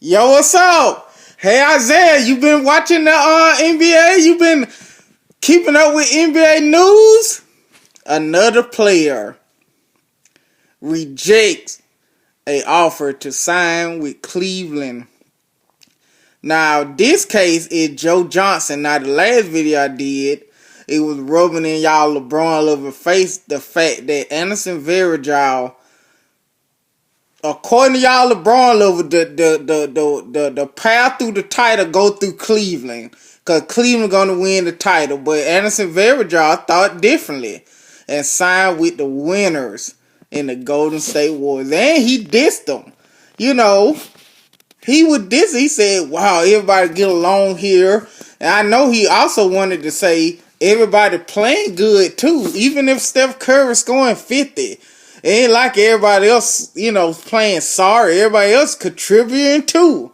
Yo, what's up? Hey, Isaiah, you been watching the NBA? You been keeping up with NBA news? Another player rejects a offer to sign with Cleveland. Now, this case is Joe Johnson. Now, the last video I did, it was rubbing in y'all LeBron Lover face the fact that Anderson Varejao, according to y'all LeBron Lover, the path through the title go through Cleveland. Because Cleveland going to win the title. But Anderson Varejao thought differently and signed with the winners in the Golden State Warriors. And he dissed them. You know, he would diss. He said, wow, everybody get along here. And I know he also wanted to say everybody playing good too. Even if Steph Curry scoring 50. It ain't like everybody else, playing sorry. Everybody else contributing too.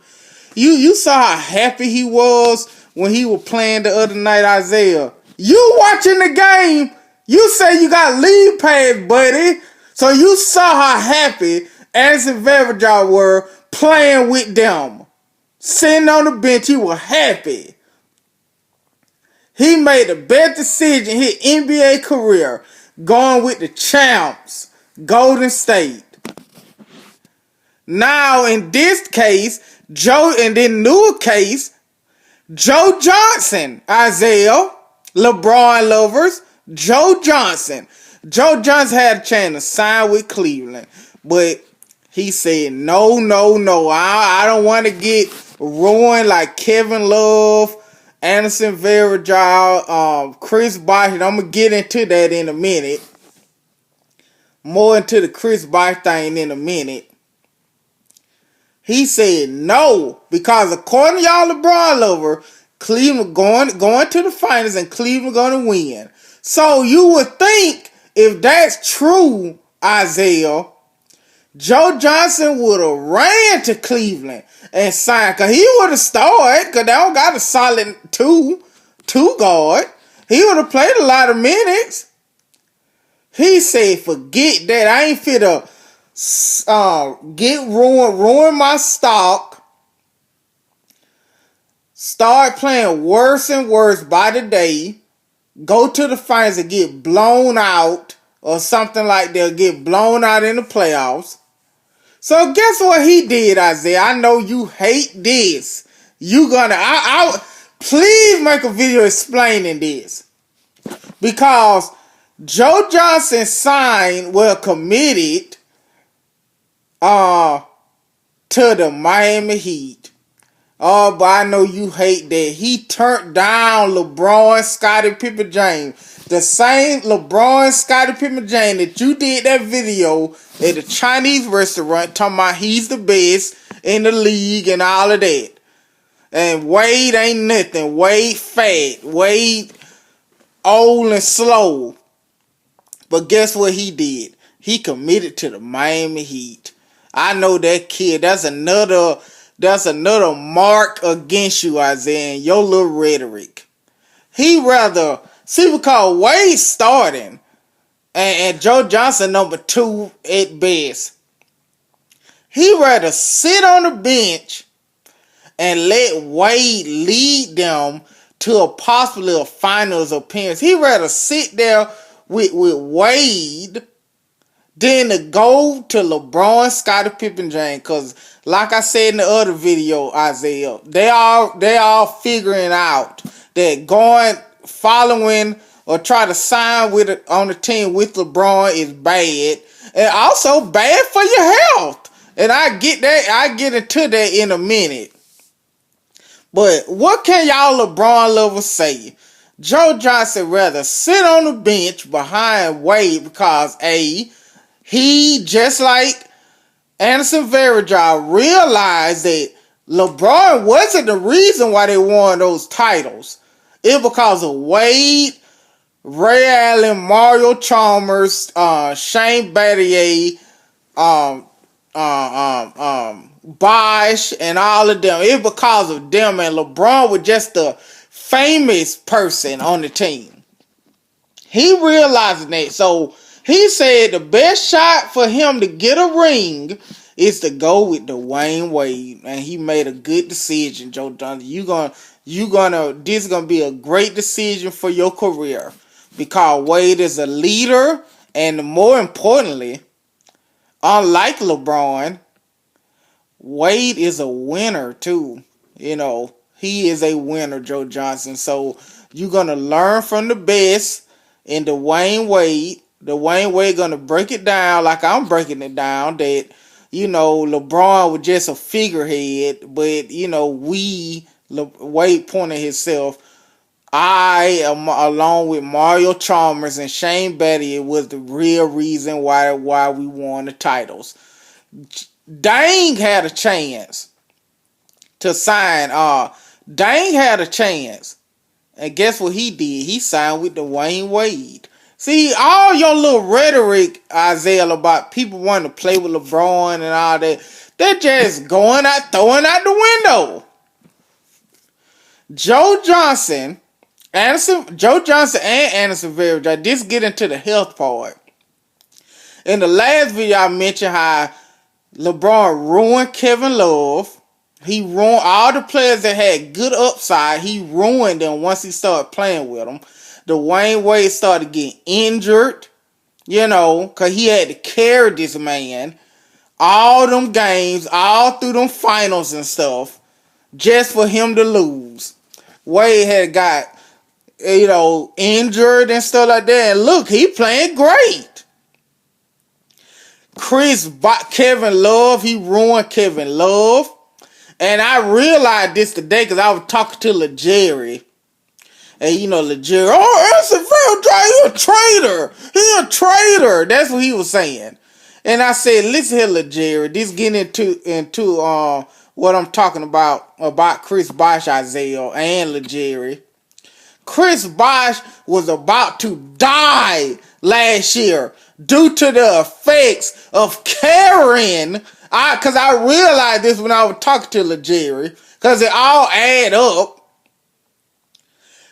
You saw how happy he was when he was playing the other night, Isaiah. You watching the game, you say you got lead pass, buddy. So you saw how happy Anderson Varejao were playing with them. Sitting on the bench, he was happy. He made the best decision in his NBA career, going with the champs, Golden State. Now, in this case, newer case, Joe Johnson, Isaiah, LeBron lovers, Joe Johnson. Joe Johnson had a chance to sign with Cleveland, but he said, no. I don't want to get ruined like Kevin Love, Anderson Varejao, Chris Bosh. I'm going to get into that in a minute. More into the Chris Bosh thing in a minute. He said no, because according to y'all LeBron lover, Cleveland going to the finals and Cleveland going to win. So you would think if that's true, Isaiah, Joe Johnson would have ran to Cleveland and signed, because he would have started, because they don't got a solid two guard. He would have played a lot of minutes. He said, forget that. I ain't fit to ruin my stock. Start playing worse and worse by the day. Go to the finals and get blown out or something like that. Get blown out in the playoffs. So guess what he did, Isaiah? I know you hate this. Please make a video explaining this. Because Joe Johnson committed to the Miami Heat. Oh, but I know you hate that. He turned down LeBron, Scottie Pippen James. The same LeBron, Scottie Pippen James that you did that video at the Chinese restaurant talking about he's the best in the league and all of that. And Wade ain't nothing. Wade fat. Wade old and slow. But guess what he did? He committed to the Miami Heat. I know that kid. That's another mark against you, Isaiah, and your little rhetoric. He rather because Wade starting and Joe Johnson number 2 at best. He rather sit on the bench and let Wade lead them to a possibly a finals appearance. He rather sit there with Wade than to go to LeBron, Scottie Pippen, James. Because like I said in the other video, Isaiah, they all figuring out that following or try to sign on the team with LeBron is bad. And also bad for your health. And I get into that in a minute. But what can y'all LeBron lovers say? Joe Johnson rather sit on the bench behind Wade because he, just like Anderson Varejao, realized that LeBron wasn't the reason why they won those titles. It was because of Wade, Ray Allen, Mario Chalmers, Shane Battier, Bosh, and all of them. It was because of them, and LeBron was just the famous person on the team. He realized that. So he said the best shot for him to get a ring is to go with Dwayne Wade, and he made a good decision, Joe Johnson. This is gonna be a great decision for your career because Wade is a leader, and more importantly, unlike LeBron, Wade is a winner too. He is a winner, Joe Johnson. So you're gonna learn from the best in Dwayne Wade. Dwayne Wade gonna break it down like I'm breaking it down. That LeBron was just a figurehead, but Wade pointed himself. I am along with Mario Chalmers and Shane Battier was the real reason why we won the titles. Dang had a chance to sign. Dang had a chance. And guess what he did? He signed with Dwayne Wade. See, all your little rhetoric, Isaiah, about people wanting to play with LeBron and all that, they're just throwing out the window. Joe Johnson and Anderson Varejao, this get into the health part. In the last video, I mentioned how LeBron ruined Kevin Love. He ruined all the players that had good upside. He ruined them once he started playing with them. Dwayne Wade started getting injured, because he had to carry this man all them games, all through them finals and stuff, just for him to lose. Wade had got, injured and stuff like that. And look, he playing great. Kevin Love, he ruined Kevin Love. And I realized this today because I was talking to LeJerry. And LeJerry, Anderson Varejao, he a traitor. That's what he was saying. And I said, listen here, LeJerry, this getting into what I'm talking about Chris Bosh, Isaiah, and LeJerry. Chris Bosh was about to die last year due to the effects of carrying. Because I realized this when I was talking to LeJerry, because it all add up.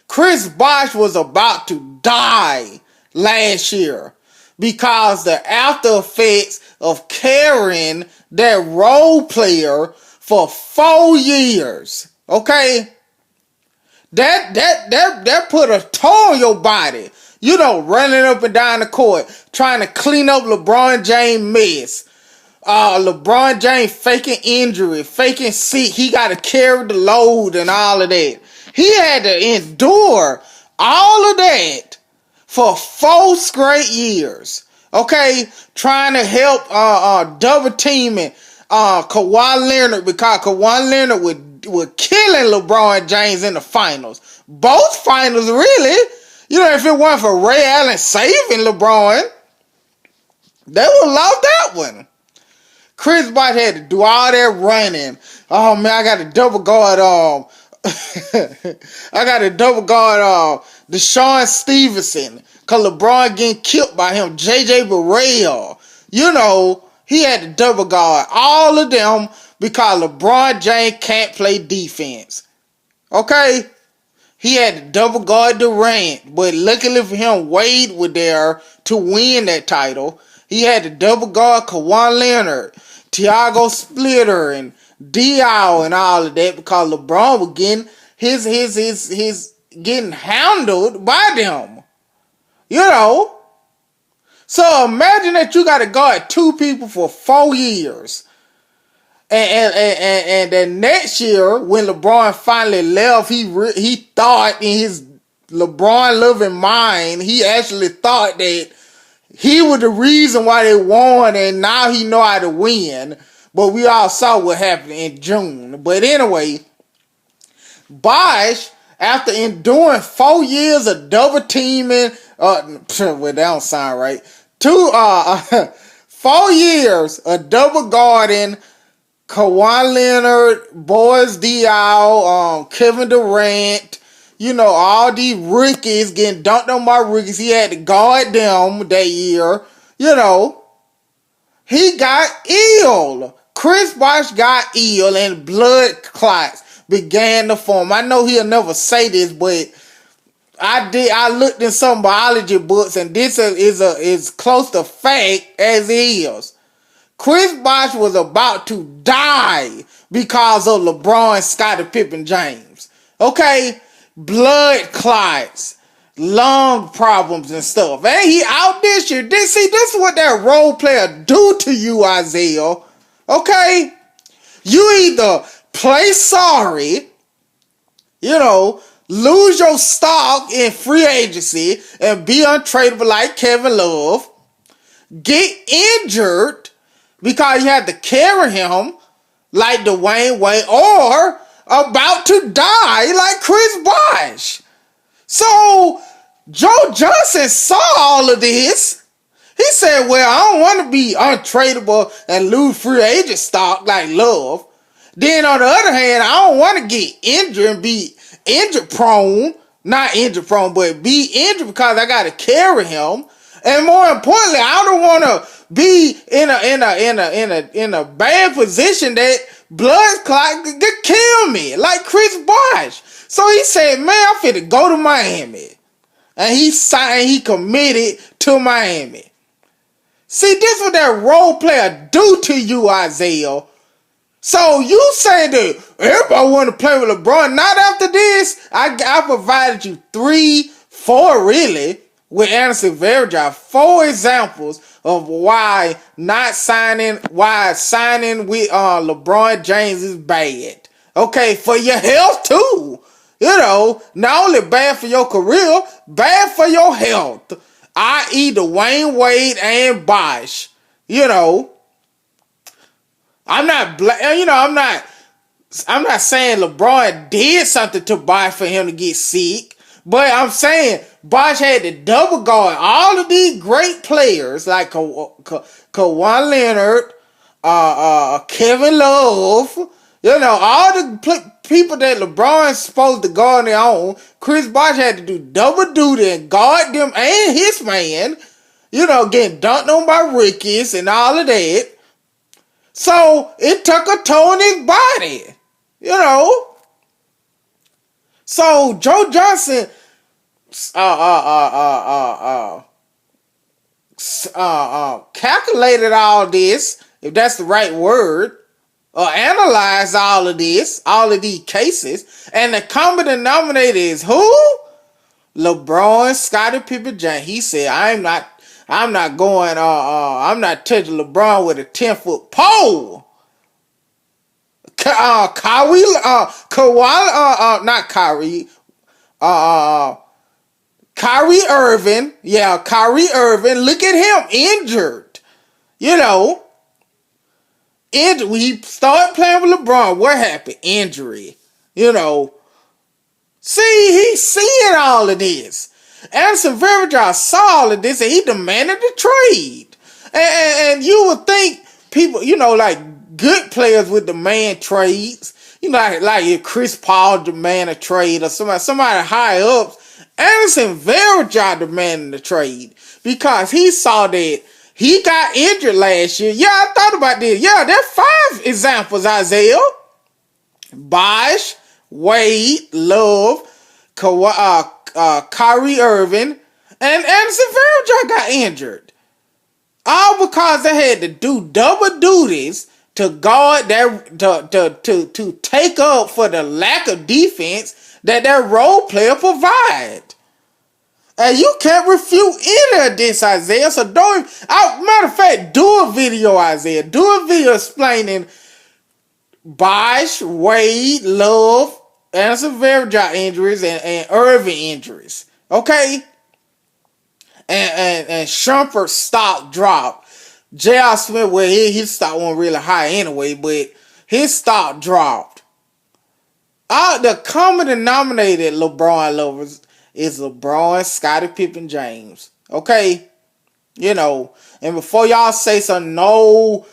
Chris Bosh was about to die last year because the after effects of carrying that role player for 4 years. Okay? That put a toll on your body. Running up and down the court, trying to clean up LeBron James' mess. LeBron James faking injury, faking sick. He got to carry the load and all of that. He had to endure all of that for 4 straight years. Okay, trying to help double teaming Kawhi Leonard because Kawhi Leonard was killing LeBron James in the finals. Both finals, really. If it weren't for Ray Allen saving LeBron, they would have lost that one. Chris Bosh had to do all that running. Oh man, I got to double guard Deshaun Stevenson, cause LeBron getting killed by him. JJ Barea, he had to double guard all of them because LeBron James can't play defense. Okay, he had to double guard Durant, but luckily for him, Wade was there to win that title. He had to double guard Kawhi Leonard, Tiago Splitter, and Diaw and all of that because LeBron was getting his getting handled by them. So imagine that you got to guard 2 people for 4 years. And then next year, when LeBron finally left, he thought in his LeBron loving mind, he actually thought that he was the reason why they won, and now he know how to win. But we all saw what happened in June. But anyway, Bosh, after enduring 4 years of double teaming, well, that don't sound right. 4 years of double guarding Kawhi Leonard, Boris Diaw, Kevin Durant, all these rookies getting dunked on by rookies. He had to guard them that year. He got ill. Chris Bosh got ill and blood clots began to form. I know he'll never say this, but I looked in some biology books, and this is close to fact as it is. Chris Bosh was about to die because of LeBron, Scottie Pippen, James. Okay? Blood clots, lung problems and stuff. And he out this year. This is what that role player do to you, Isaiah. Okay? You either play sorry, lose your stock in free agency and be untradeable like Kevin Love, get injured because you had to carry him like Dwayne Wade, or about to die like Chris Bosh. So Joe Johnson saw all of this. He said, well, I don't want to be untradeable and lose free agent stock like Love. Then on the other hand, I don't want to get injured and be injured prone. Not injured prone, but be injured because I got to carry him. And more importantly, I don't want to be in a bad position that blood clot could kill me like Chris Bosh. So he said, man, I'm finna go to Miami. And he signed, he committed to Miami. See, this is what that role player do to you, Isaiah. So you say that everybody want to play with LeBron. Not after this. I provided you 4 really, with Anderson Varejao, 4 examples of why signing with LeBron James is bad. Okay, for your health too. Not only bad for your career, bad for your health. I.e. Dwayne Wade and Bosh. I'm not saying LeBron did something to Bosh for him to get sick, but I'm saying Bosh had to double guard all of these great players like Kawhi Leonard, Kevin Love, all the people that LeBron's supposed to guard their own. Chris Bosh had to do double duty and guard them and his man, getting dunked on by rookies and all of that. So it took a toll on his body, So Joe Johnson calculated all this, if that's the right word, or analyzed all of this, all of these cases, and the common denominator is who? LeBron, Scottie Pippen, James. He said, I'm not touching LeBron with a 10-foot pole. Kyrie Irving. Yeah, Kyrie Irving. Look at him, injured. We started playing with LeBron. What happened? Injury. See, he's seeing all of this. Anderson Varejao saw all of this and he demanded the trade. And you would think people, like good players would demand trades. Like if Chris Paul demanded a trade or somebody high up, Anderson Varejao demanded the trade because he saw that he got injured last year. Yeah, I thought about this. Yeah, there are 5 examples, Isaiah. Bosh, Wade, Love, Kyrie Irving, and Anderson Varejao got injured. All because they had to do double duties to guard to take up for the lack of defense that their role player provide. And you can't refute any of this, Isaiah. So matter of fact, do a video, Isaiah. Do a video explaining Bosh, Wade, Love, Anderson Varejao injuries and Irving injuries. Okay? And Shumpert's stock dropped. J.R. Smith, well, his stock wasn't really high anyway, but his stock dropped. The common denominator LeBron lovers is LeBron, Scottie Pippen, James. Okay? And before y'all say something, no,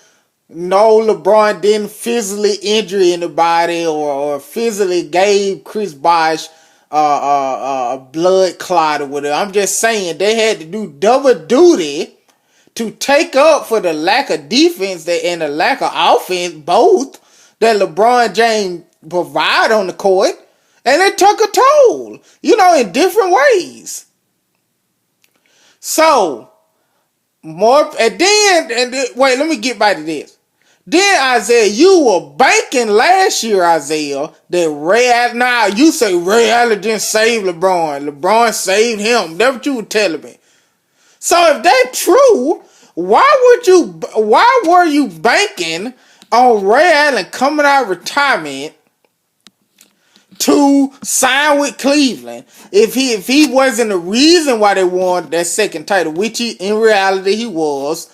LeBron didn't physically injure anybody or physically gave Chris Bosh a blood clot or whatever. I'm just saying they had to do double duty to take up for the lack of defense and the lack of offense, both, that LeBron James provide on the court. And it took a toll, in different ways. So, More, wait, let me get back to this. Then Isaiah, you were banking last year, Isaiah, that Ray Allen. Now you say Ray Allen didn't save LeBron. LeBron saved him. That's what you were telling me. So if that's true, why were you banking on Ray Allen coming out of retirement to sign with Cleveland if he wasn't the reason why they won that second title, which in reality he was,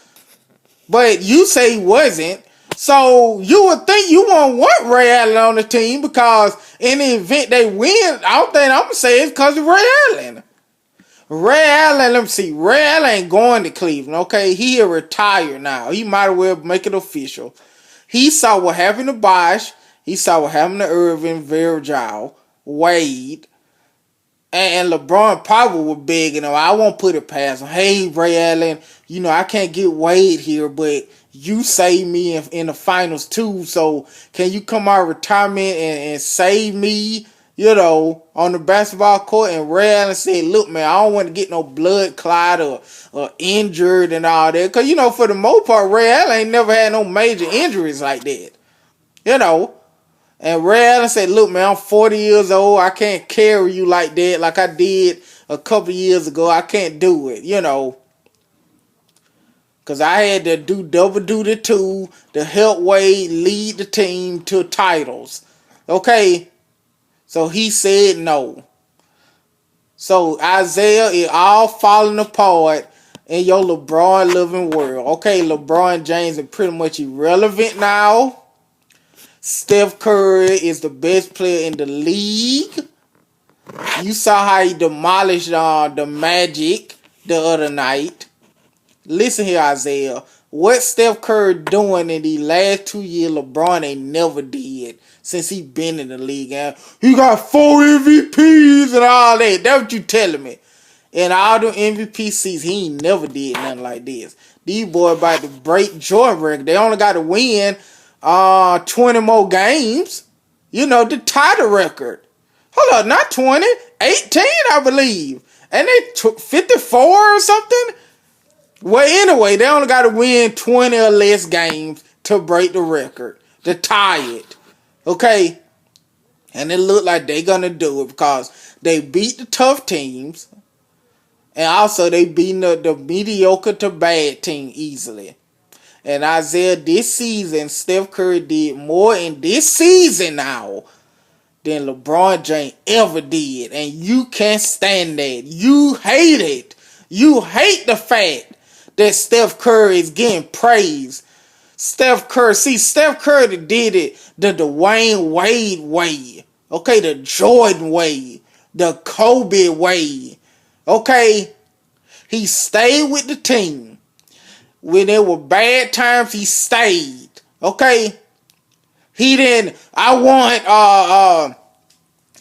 but you say he wasn't. So you would think you won't want Ray Allen on the team because in the event they win, I don't think I'm gonna say it's because of Ray Allen. Ray Allen, let me see. Ray Allen ain't going to Cleveland, okay? He retired now. He might as well make it official. He saw what happened to Bosh. He saw what happened to Irvin, Virgil, Wade, and LeBron probably was begging him. I won't put it past him. Hey, Ray Allen, I can't get Wade here, but you saved me in the finals too, so can you come out of retirement and save me, on the basketball court? And Ray Allen said, look, man, I don't want to get no blood clot or injured and all that. Because, for the most part, Ray Allen ain't never had no major injuries like that. And Ray Allen said, look, man, I'm 40 years old. I can't carry you like that like I did a couple years ago. I can't do it, Because I had to do double duty too to help Wade lead the team to titles. Okay? So he said no. So Isaiah is all falling apart in your LeBron loving world. Okay, LeBron James is pretty much irrelevant now. Steph Curry is the best player in the league. You saw how he demolished the Magic the other night. Listen here, Isaiah. What Steph Curry doing in the last 2 years, LeBron ain't never did since he been in the league. And he got 4 MVPs and all that. That's what you telling me. And all them MVP seasons, he ain't never did nothing like this. These boys about to break Jordan record. They only got to win 20 more games, to tie the record. Hold on, not 20, 18, I believe. And they took 54 or something. Well, anyway, they only got to win 20 or less games to break the record, to tie it. Okay? And it looked like they're going to do it because they beat the tough teams. And also they beat the mediocre to bad team easily. And Isaiah, this season, Steph Curry did more in this season now than LeBron James ever did. And you can't stand that. You hate it. You hate the fact that Steph Curry is getting praise. Steph Curry did it the Dwayne Wade way. Okay, the Jordan way. The Kobe way. Okay? He stayed with the team. When there were bad times, he stayed. Okay? He didn't. I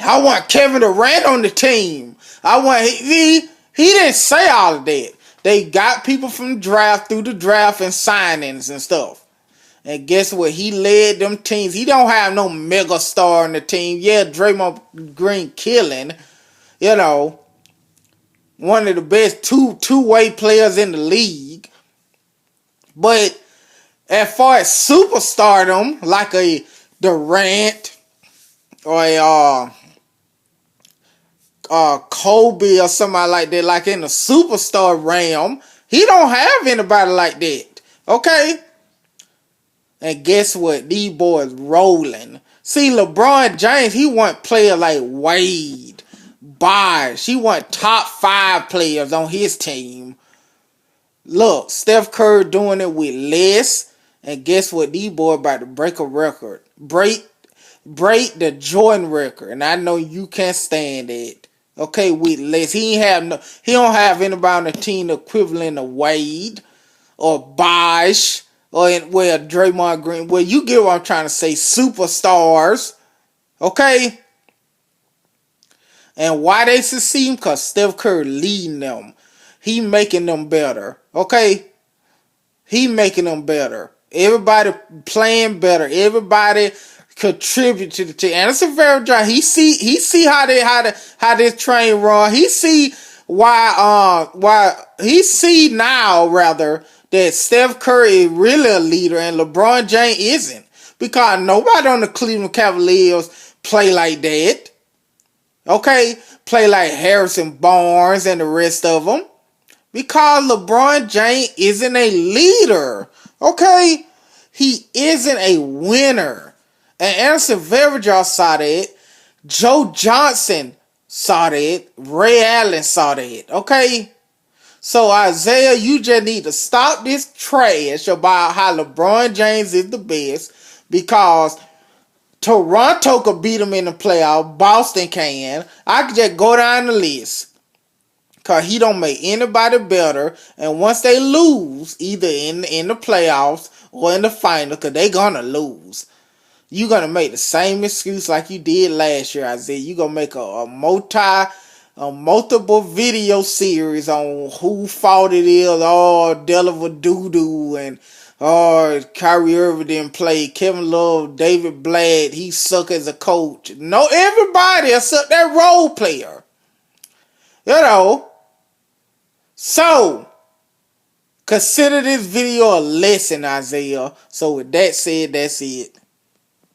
want Kevin Durant on the team. He didn't say all of that. They got people from the draft through the draft and signings and stuff. And guess what? He led them teams. He don't have no mega star on the team. Yeah, Draymond Green killing. One of the best two-way players in the league. But as far as superstardom, like a Durant or a Kobe or somebody like that, like in the superstar realm, he don't have anybody like that. Okay? And guess what? These boys rolling. See, LeBron James, he want players like Wade, Bosh. He want top 5 players on his team. Look, Steph Curry doing it with less. And guess what? These boys about to break a record. Break the Jordan record. And I know you can't stand it. Okay, with less. He don't have anybody on the team equivalent of Wade or Bosh or Draymond Green. Well, you get what I'm trying to say. Superstars. Okay? And why they succeed? Because Steph Curry leading them. He making them better. Okay? He making them better. Everybody playing better. Everybody contribute to the team. And it's a very dry. He see how this train run. He see why he see now rather that Steph Curry is really a leader and LeBron James isn't, because nobody on the Cleveland Cavaliers play like that. Okay, play like Harrison Barnes and the rest of them, because LeBron James isn't a leader. Okay, he isn't a winner. And Anderson Varejao saw that. Joe Johnson saw that. Ray Allen saw that. Okay? So, Isaiah, you just need to stop this trash about how LeBron James is the best, because Toronto could beat him in the playoff. Boston can. I could just go down the list, because he don't make anybody better. And once they lose, either in the playoffs or in the final, because they going to lose, you're going to make the same excuse like you did last year, Isaiah. You're going to make a multiple video series on who fault it is, or Deliver Doo-Doo, and Kyrie Irving didn't play, Kevin Love, David Blatt, he suck as a coach. No, everybody except that role player. You know. So, consider this video a lesson, Isaiah. So with that said, that's it.